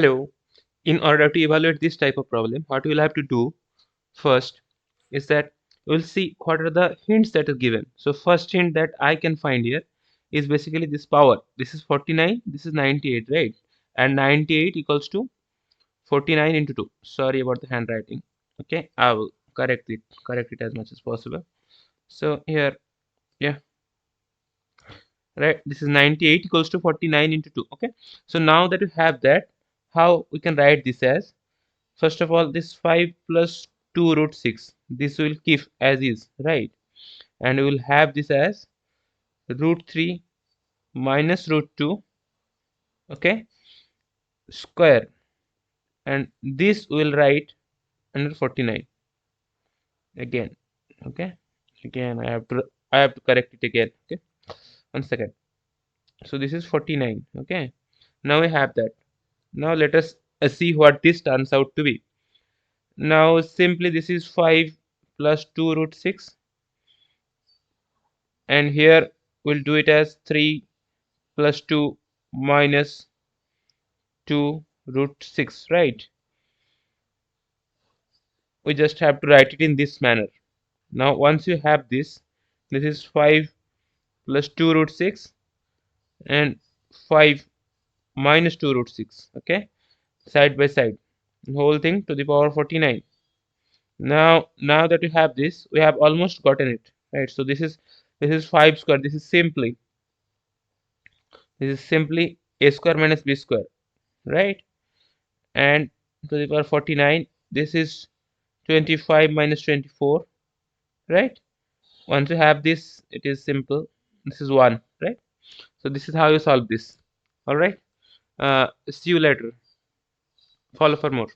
Hello. In order to evaluate this type of problem, what we'll have to do first is that we'll see what are the hints that are given. So first hint that I can find here is basically this power. This is 49, this is 98, right? And 98 equals to 49 into 2. Sorry about the handwriting. Okay, I will correct it as much as possible. So here, yeah, right, this is 98 equals to 49 into 2. Okay, so now that we have that, how we can write this as, first of all, this 5 plus 2 root 6, this will keep as is, right? And we will have this as root 3 minus root 2, okay, square, and this will write under 49 again. Okay, again I have to correct it again. Okay, 1 second. So this is 49. Okay, now we have that. Now let us see what this turns out to be. Now simply this is 5 plus 2 root 6, and here we'll do it as 3 plus 2 minus 2 root 6, right? We just have to write it in this manner. Now once you have this, this is 5 plus 2 root 6 and 5 minus 2 root 6, okay, side by side, the whole thing to the power 49. Now that we have this, we have almost gotten it, right? So this is 5 square. This is simply a square minus b square, right? And to the power 49, this is 25 minus 24, right? Once you have this, it is simple. This is 1, right? So this is how you solve this. All right. See you later. Follow for more.